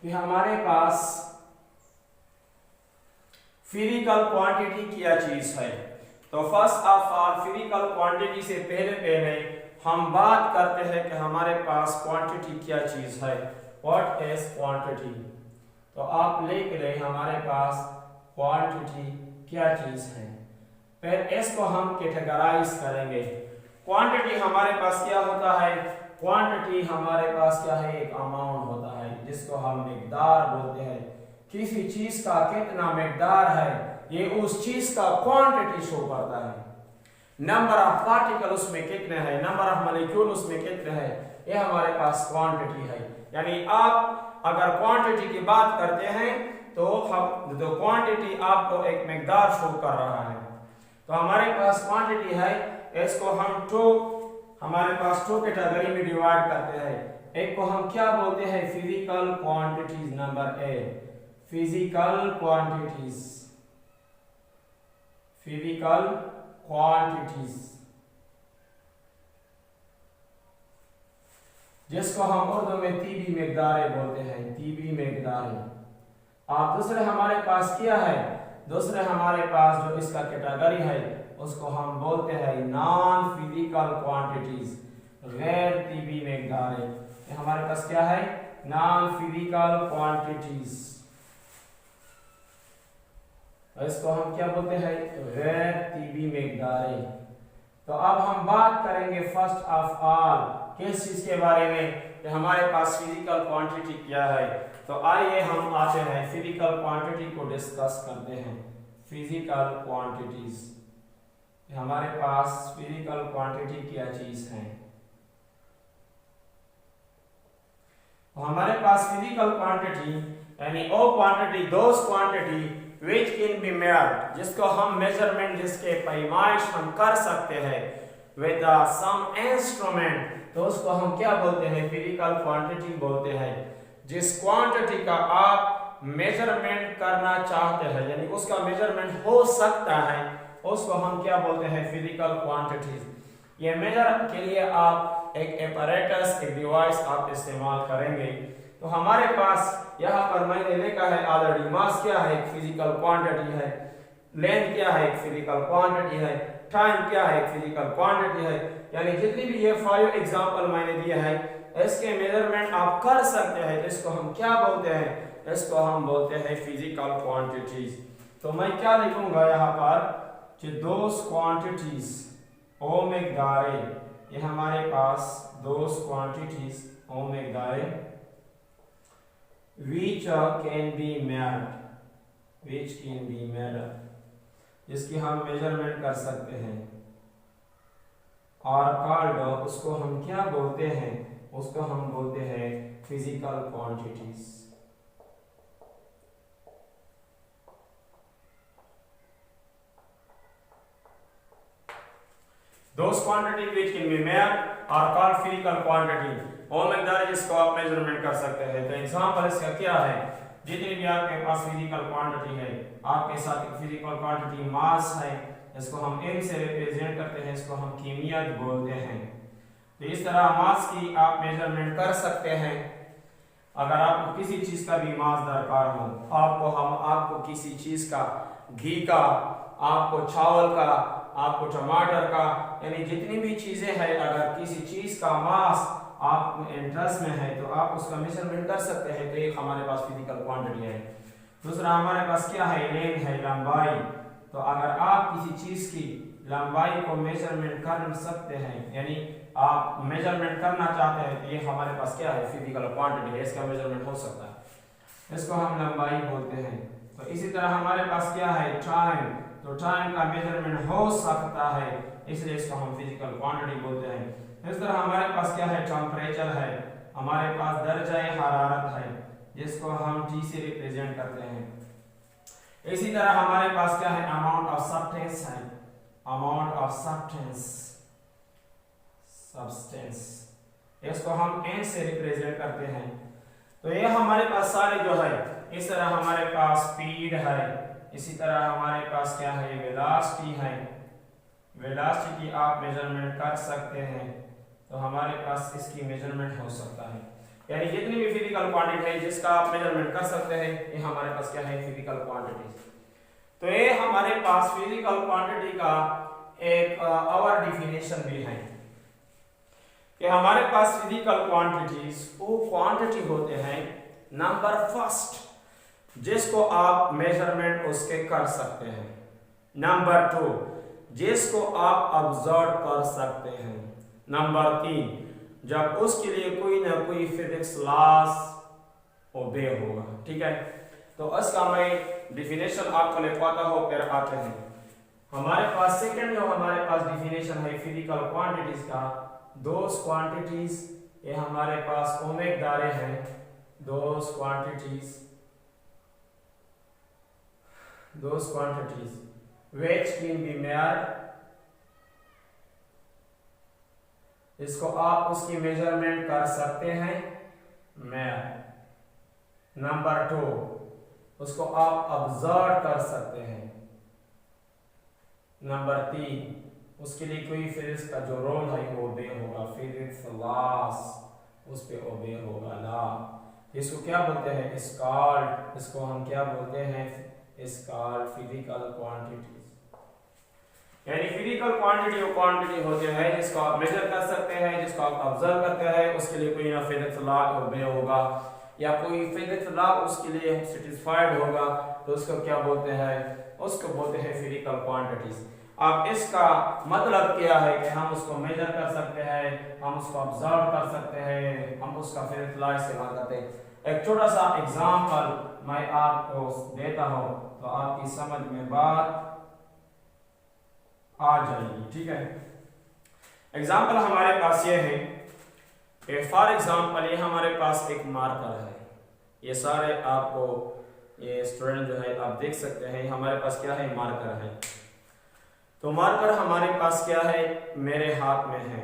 कि हमारे पास physical quantity क्या चीज है। तो first of all physical quantity से पहले हम बात करते हैं कि हमारे पास क्वांटिटी क्या चीज है। What is quantity? तो आप लिख रहे हमारे पास क्वांटिटी क्या चीज है। फिर इसको हम कैटेगराइज करेंगे। क्वांटिटी हमारे पास क्या होता है? क्वांटिटी हमारे पास क्या है? एक अमाउंट होता है जिसको हम मिकदार बोलते हैं। किसी चीज का कितना मिकदार है ये उस चीज का क्वांटिटी शो करता है। नंबर ऑफ पार्टिकल उसमें कितने हैं, नंबर ऑफ मॉलिक्यूल उसमें कितने हैं, ये हमारे पास क्वांटिटी है। यानी आप अगर क्वांटिटी की बात करते हैं तो हम जो क्वांटिटी आपको एक मिकदार शो कर रहा है। तो हमारे पास क्वांटिटी है, इसको हम हमारे पास टू कैटेगरी में डिवाइड करते हैं। एक को हम क्या बोलते हैं? Physical quantities. Number a physical quantities, physical quantities जिसको हम उर्दू में तीबी मिकदारें बोलते हैं, तीबी मिकदारें। आप दूसरे हमारे पास क्या है? दूसरे हमारे पास जो इसका कैटेगरी है उसको हम बोलते हैं नॉन फिजिकल क्वांटिटीज, गैर तीबी मिकदारें। हमारे पास क्या है? Non physical quantities. इसको हम क्या बोलते हैं? गैर तीबी मिकदारें। तो अब हम बात करेंगे फर्स्ट ऑफ ऑल किस चीज के बारे में कि हमारे पास फिजिकल क्वांटिटी क्या है। तो आइए हम आते हैं फिजिकल क्वांटिटी को डिस्कस करते हैं। फिजिकल क्वांटिटीज, हमारे पास फिजिकल क्वांटिटी क्या चीज है। हमारे पास फिजिकल क्वांटिटी यानी ओ quantity, those quantity which can be measured, जिसको हम मेजरमेंट, जिसके पैमाइश हम कर सकते हैं with some instrument, तो उसको हम क्या बोलते हैं? फिजिकल क्वांटिटी बोलते हैं। जिस क्वांटिटी का आप मेजरमेंट करना चाहते हैं यानी उसका मेजरमेंट हो सकता है उसको हम क्या बोलते हैं? Physical quantities. ये मेजर के लिए आप एक एपरेटस, एक डिवाइस आप इस्तेमाल करेंगे। तो हमारे पास यहाँ पर मैंने लिखा है ऑलरेडी मास क्या है? एक फिजिकल क्वांटिटी है। लेंथ क्या है? एक फिजिकल क्वांटिटी है। टाइम क्या है? एक फिजिकल क्वांटिटी है। यानी जितनी भी ये 5 एग्जांपल मैंने दिए हैं इसके मेजरमेंट आप कर सकते हैं। तो इसको हम क्या बोलते हैं? इसको हम बोलते हैं फिजिकल क्वांटिटीज। तो मैं क्या लिखूंगा यहाँ पर कि दोस क्वांटिटीज ओ मिकदारें, ये हमारे पास दोस क्वांटिटीज ओ मिकदारें which can be measured, which can be measured, जिसकी हम मेजरमेंट कर सकते हैं। और कॉल्ड, उसको हम क्या बोलते हैं? उसको हम बोलते हैं physical quantities. Those quantity which can be measured are called physical quantity। वो मिकदार जिसको आप मेजरमेंट कर सकते हैं। तो एग्जांपल इसका क्या है? जितनी भी आपके पास फिजिकल क्वांटिटी है, आपके साथ एक फिजिकल क्वांटिटी मास है, इसको हम m से रिप्रेजेंट करते हैं, इसको हम कीमियत बोलते हैं। तो इस तरह मास की आप मेजरमेंट कर सकते हैं। अगर आपको किसी चीज का भी मास दरकार हो, आपको किसी चीज का, घी का, आपको चावल का, आपको टमाटर का, यानी जितनी भी चीजें हैं, अगर किसी चीज का मास आप इंटरेस्ट में है तो आप उसका मेजरमेंट कर सकते हैं। तो एक हमारे पास फिजिकल क्वांटिटी है। दूसरा हमारे पास क्या है? लेंथ है, लंबाई। तो अगर आप किसी चीज की लंबाई को मेजरमेंट कर सकते हैं यानी आप मेजरमेंट करना चाहते हैं तो ये हमारे पास क्या है? फिजिकल क्वांटिटी है, इसका मेजरमेंट हो सकता है, इसको हम लंबाई बोलते हैं। तो इसी तरह हमारे पास क्या है? टाइम। तो टाइम का मेजरमेंट हो सकता है इसलिए इसको हम फिजिकल क्वांटिटी बोलते हैं। इस तरह हमारे पास क्या है? टेम्परेचर है, हमारे पास दर्जाए हरारत है जिसको हम T से रिप्रेजेंट करते हैं। इसी तरह हमारे पास क्या है? अमाउंट ऑफ सब्सटेंस है, अमाउंट ऑफ सब्सटेंस, इसको हम N से रिप्रेजेंट करते हैं। तो ये हमारे पास सारे जो है, इस तरह हमारे पास स्पीड है, इसी तरह हमारे पास क्या है? वेलोसिटी है, वेलोसिटी की आप मेजरमेंट कर सकते हैं। तो हमारे पास इसकी मेजरमेंट हो सकता है। यानी जितनी भी फिजिकल क्वांटिटी है जिसका आप मेजरमेंट कर सकते हैं, ये हमारे पास क्या है, फिजिकल क्वांटिटीज। तो ये हमारे पास फिजिकल क्वांटिटी का एक और डिफिनेशन भी है कि हमारे पास फिजिकल क्वांटिटीज वो क्वांटिटी होते हैं नंबर फर्स्ट जिसको आप मेजरमेंट उसके कर सकते हैं, नंबर 2 जिसको आप ऑब्जर्व कर सकते हैं, नंबर 3 जब उसके लिए कोई ना कोई फिजिक्स लॉस ओबे होगा। ठीक है, तो इसका मैं डिफिनेशन आपको लिखवाता हूं, फिर आते हैं हमारे पास सेकंड जो हमारे पास डिफिनेशन है फिजिकल क्वांटिटीज का, दोस क्वांटिटीज ये हमारे पास ओमेक दारे हैं, दोस quantities which can be measured, इसको आप उसकी मेजरमेंट कर सकते हैं मेयर। नंबर 2 उसको आप ऑब्जर्व कर सकते हैं। नंबर 3 उसके लिए कोई फिजिक्स का जो रूल है वो ओबे होगा, फिजिक्स लॉस उस पे ओबे होगा लॉ। इसको क्या बोलते हैं, स्कॉल्ड, इसको हम क्या बोलते हैं, स्कॉल्ड फिजिकल क्वांटिटीज। यानी फिजिकल क्वांटिटी वो क्वांटिटी होते हैं जिसको आप मेजर कर सकते हैं, जिसको आप ऑब्जर्व करते हैं, उसके लिए कोई ना फिजिक्स लॉ ओबे होगा या कोई फिजिक्स लॉ उसके लिए सेटिस्फाइड होगा, तो उसको क्या बोलते हैं, उसको बोलते हैं फिजिकल क्वांटिटीज। अब इसका मतलब क्या है कि हम उसको मेजर कर सकते हैं, हम उसको ऑब्जर्व कर सकते हैं, हम उसका फिजिक्स लॉ इस्तेमाल करते हैं। एक छोटा सा एग्जांपल मैं आपको देता हूं तो आपकी समझ में बात आ जाएगी। ठीक है, एग्जांपल हमारे पास ये है कि फॉर एग्जांपल ये हमारे पास एक मार्कर है, ये सारे आपको ये स्टूडेंट जो है आप देख सकते हैं, हमारे पास क्या है, मार्कर है। तो मार्कर हमारे पास क्या है, मेरे हाथ में है,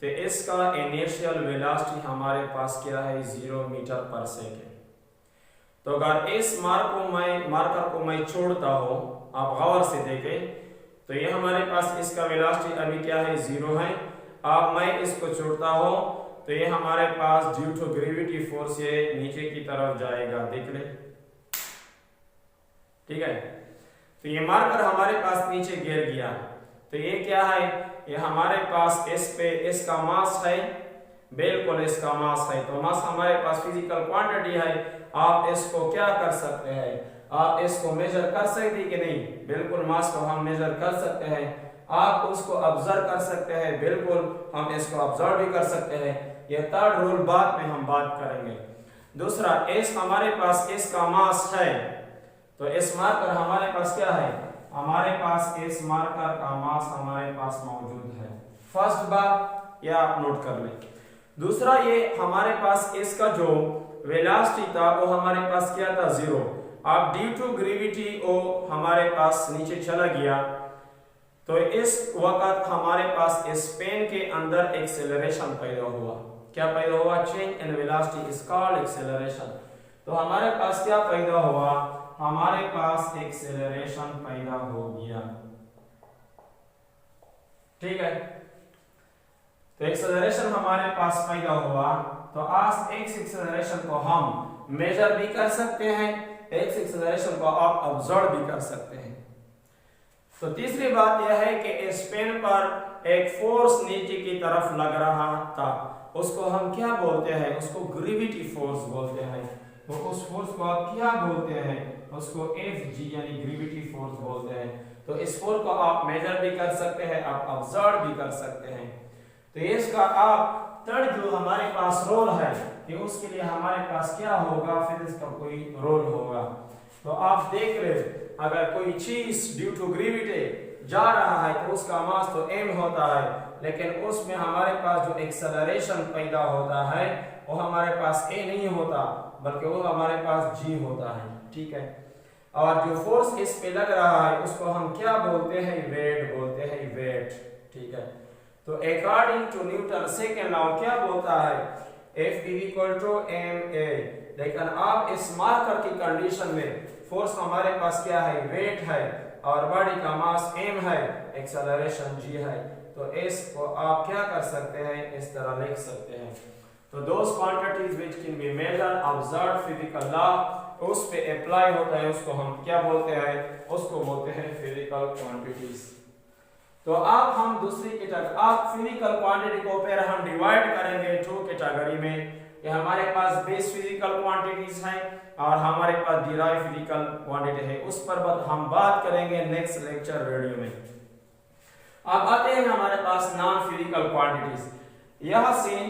तो इसका इनिशियल वेलोसिटी हमारे पास क्या है, 0 मीटर पर सेकेंड। तो अगर इस मार्कर को मैं छोड़ता हूं, आप गौर से देखें तो ये हमारे पास इसका वेलोसिटी अभी क्या है, 0 है। अब मैं इसको छोड़ता हूं तो ये हमारे पास ड्यू टू ग्रेविटी फोर्स ये नीचे की तरफ जाएगा, देख ले। ठीक है, तो ये मार्कर हमारे पास नीचे गिर गया, तो ये क्या है, ये हमारे पास इस पे इसका मास है, बिल्कुल इसका मास है। तो मास हमारे पास फिजिकल क्वांटिटी है। आप इसको क्या कर सकते हैं, आप इसको मेजर कर सकते हैं कि नहीं, बिल्कुल मास को हम मेजर कर सकते हैं। आप उसको ऑब्जर्व कर सकते हैं, बिल्कुल हम इसको ऑब्जर्व भी कर सकते हैं। ये थर्ड रूल बाद में हम बात करेंगे। दूसरा, इस हमारे पास इसका मास है, तो इस मार्कर हमारे पास क्या है, हमारे पास इस मार्कर का मास हमारे पास मौजूद है। फर्स्ट बात ये आप नोट कर लें। दूसरा, ये हमारे पास इसका जो वेलोसिटी था वो हमारे पास क्या था, 0। अब ड्यू टू ग्रेविटी वो हमारे पास नीचे चला गया, तो इस वक्त हमारे पास इस पेन के अंदर एक्सेलरेशन पैदा हुआ। क्या पैदा हुआ, change in velocity is called acceleration. तो हमारे पास क्या पैदा हुआ, हमारे पास एक्सेलरेशन पैदा हो गया। ठीक है, तो एक्सेलरेशन हमारे पास पैदा हुआ, तो आज इस एक्सेलरेशन को हम मेजर भी कर सकते हैं, इस एक्सेलरेशन को आप ऑब्जर्व भी कर सकते हैं। तो तीसरी बात यह है कि इस पेन पर एक फोर्स नीचे की तरफ लग रहा था, उसको हम क्या बोलते हैं, उसको ग्रेविटी फोर्स बोलते हैं। तो उस फोर्स को आप क्या बोलते हैं, उसको Fg यानी ग्रेविटी फोर्स बोलते हैं। तो इस फोर्स को आप मेजर भी कर सकते हैं, आप ऑब्जर्व भी कर सकते हैं। तो इसका आप थर्ड जो हमारे पास रोल है कि उसके लिए हमारे पास क्या होगा, फिर इसका कोई रोल होगा। तो आप देख रहे, अगर कोई चीज ड्यू टू ग्रेविटी जा रहा है तो उसका मास तो m होता है, लेकिन उसमें हमारे पास जो एक्सेलरेशन पैदा होता है वो हमारे पास a नहीं होता, बल्कि वो हमारे पास g होता है। ठीक है, और जो फोर्स इस पे लग रहा है उसको हम क्या बोलते हैं, वेट बोलते हैं, वेट। ठीक है, तो according to Newton second law क्या बोलता है, F ma। लेकिन आप इस मार्कर की कंडीशन में फोर्स हमारे पास क्या है, वेट है, और बॉडी का मास m है, एक्सेलरेशन g है। तो इसको आप क्या कर सकते हैं, इस तरह लिख सकते हैं। तो those quantities which can be measured observe physical law, उस पे अप्लाई होता है, उसको हम क्या बोलते हैं, उसको बोलते हैं फिजिकल क्वांटिटीज। तो अब हम दूसरी कैटेगरी, अब फिजिकल क्वांटिटी को फिर हम डिवाइड करेंगे टू कैटेगरी में कि हमारे पास बेस फिजिकल क्वांटिटीज हैं और हमारे पास डिराइव फिजिकल क्वांटिटी है। उस पर हम बात करेंगे नेक्स्ट लेक्चर वीडियो में। अब आते हैं हमारे पास नॉन फिजिकल क्वांटिटीज। यह सीन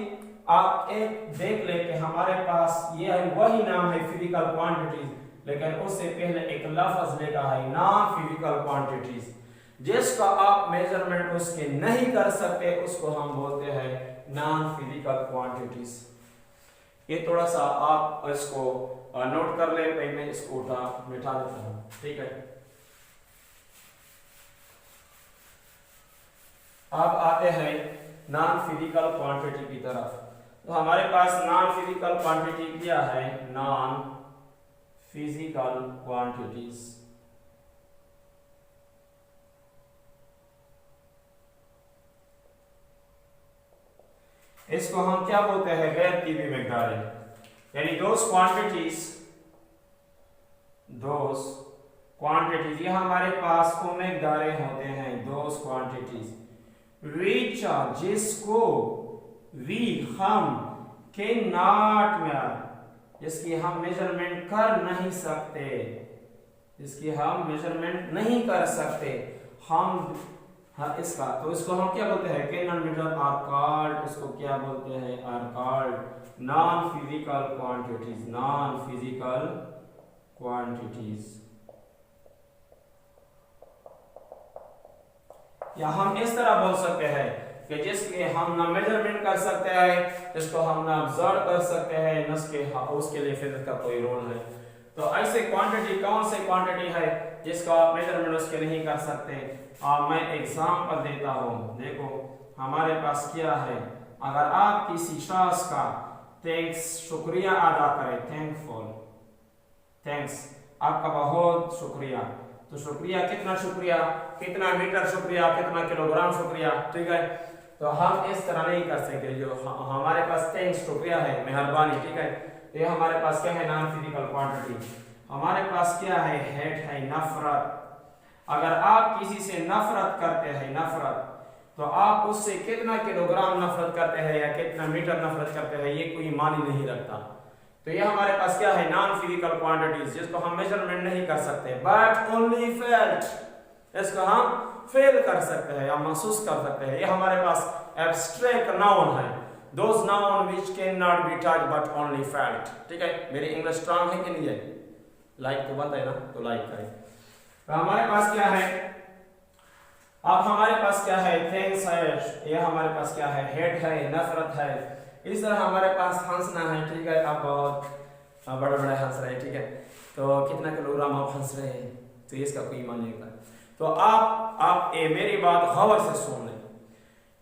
आप एक देख ले कि हमारे पास ये वही नाम है फिजिकल क्वांटिटीज, लेकिन उससे पहले एक लफ्ज लिखा है नॉन फिजिकल क्वांटिटीज, जिसका आप मेजरमेंट उसके नहीं कर सकते, उसको हम बोलते हैं नॉन फिजिकल क्वांटिटीज। ये थोड़ा सा आप इसको नोट कर ले, मैं इसको मिटा देता हूं, ठीक है। अब आते हैं नॉन फिजिकल क्वांटिटी की तरफ। तो हमारे पास नॉन फिजिकल क्वांटिटी क्या है, नॉन फिजिकल क्वांटिटीज। इसको हम क्या बोलते हैं, गैर तीव्र मिकदारें, यानी दोज क्वांटिटीज ये हमारे पास वो मिकदारें होते हैं, दोज क्वांटिटीज विच जिसको वी हम कैन नॉट मेजर, जिसकी हम मेजरमेंट कर नहीं सकते, जिसकी हम मेजरमेंट नहीं कर सकते हम, हाँ इसका, तो इसको हम क्या बोलते हैं, can not measure are called, इसको क्या बोलते हैं, are called non physical quantities, non physical quantities. या हम इस तरह बोल सकते हैं कि जिसके हम ना मेजरमेंट कर सकते हैं, जिसको हम ना ऑब्जर्व कर सकते हैं, न उसके लिए फिजिक्स का कोई रोल है। तो ऐसे क्वांटिटी कौन से क्वांटिटी है जिसको आप मेजरमेंट उसके नहीं कर सकते। मैं एग्जांपल देता हूं, देखो हमारे पास क्या है, अगर आप किसी शख्स का थैंक्स शुक्रिया अदा करें, थैंकफुल, थैंक्स आपका बहुत शुक्रिया, तो शुक्रिया कितना शुक्रिया, कितना मीटर शुक्रिया, कितना किलोग्राम शुक्रिया, ठीक है। तो हम इस तरह नहीं कर सकते, जो हमारे पास थैंक्स शुक्रिया है, मेहरबानी, ठीक है। तो ये हमारे पास क्या है, नॉन फिजिकल क्वांटिटी। हमारे पास क्या है, हेट है, नफरत। अगर आप किसी से नफरत करते हैं, नफरत, तो आप उससे कितना किलोग्राम नफरत करते हैं या कितना मीटर नफरत करते हैं, ये कोई मानी नहीं रखता। तो ये हमारे पास क्या है, नॉन फिजिकल क्वांटिटीज, जिसको हम मेजरमेंट नहीं कर सकते, बट ओनली फेल्ट, इसको हम फील कर सकते हैं या महसूस कर सकते हैं। ये हमारे पास एब्स्ट्रैक्ट नाउन है, those noun which can not be touched but only felt, ठीक है। मेरी इंग्लिश स्ट्रांग है कि नहीं है, लाइक तो बनता है ना, तो लाइक करें। तो हमारे पास क्या है, अब हमारे पास क्या है, थैंक्स है, ये हमारे पास क्या है, हेट है, नफरत है। इस तरह हमारे पास हंसना है, ठीक है, आप बहुत बड़े बड़े हंस रहे हैं, ठीक है, तो कितना किलोग्राम आप हंस रहे हैं, तो इसका कोई मान नहीं होता। तो आप मेरी बात गौर से सुन लें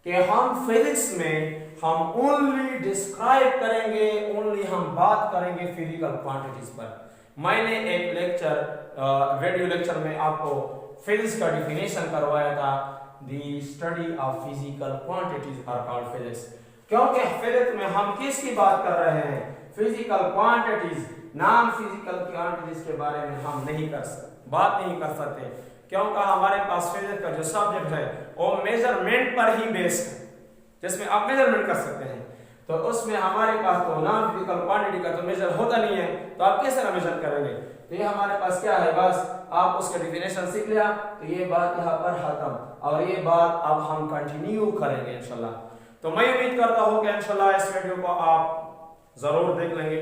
कि हम फिजिक्स में हम ओनली डिस्क्राइब करेंगे, ओनली हम बात करेंगे फिजिकल क्वांटिटीज पर। मैंने एक लेक्चर वीडियो लेक्चर में आपको फिजिक्स का डिफिनेशन करवाया था, the study of physical quantities are called physics. क्योंकि फिजिक्स में हम किसकी बात कर रहे हैं, physical quantities, non physical quantities के बारे में हम नहीं कर सकते, बात नहीं कर सकते, क्योंकि हमारे पास फिजिक्स का जो सब्जेक्ट है वो मेजरमेंट पर ही बेस्ड है, जिसमें आप मेजरमेंट कर सकते हैं। तो उसमें हमारे पास तो नॉन फिजिकल क्वांटिटी का तो मेजर होता नहीं है, तो आप किस तरह मेजर करेंगे। तो ये हमारे पास क्या है, बस आप उसका डिफिनेशन सीख लिया, तो ये बात यहाँ पर खत्म, और ये बात अब हम कंटिन्यू करेंगे इंशाल्लाह। तो मैं उम्मीद करता हूँ कि इंशाल्लाह इस वीडियो को आप जरूर देख लेंगे।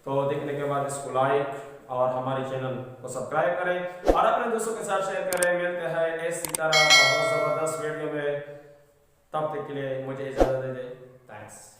तो देखने के बाद इसको लाइक और हमारे चैनल को सब्सक्राइब करें और अपने दोस्तों के साथ शेयर करें। मिलते हैं इसी तरह बहुत जबरदस्त वीडियो में, तब तक के लिए मुझे इजाजत दे दें। थैंक्स।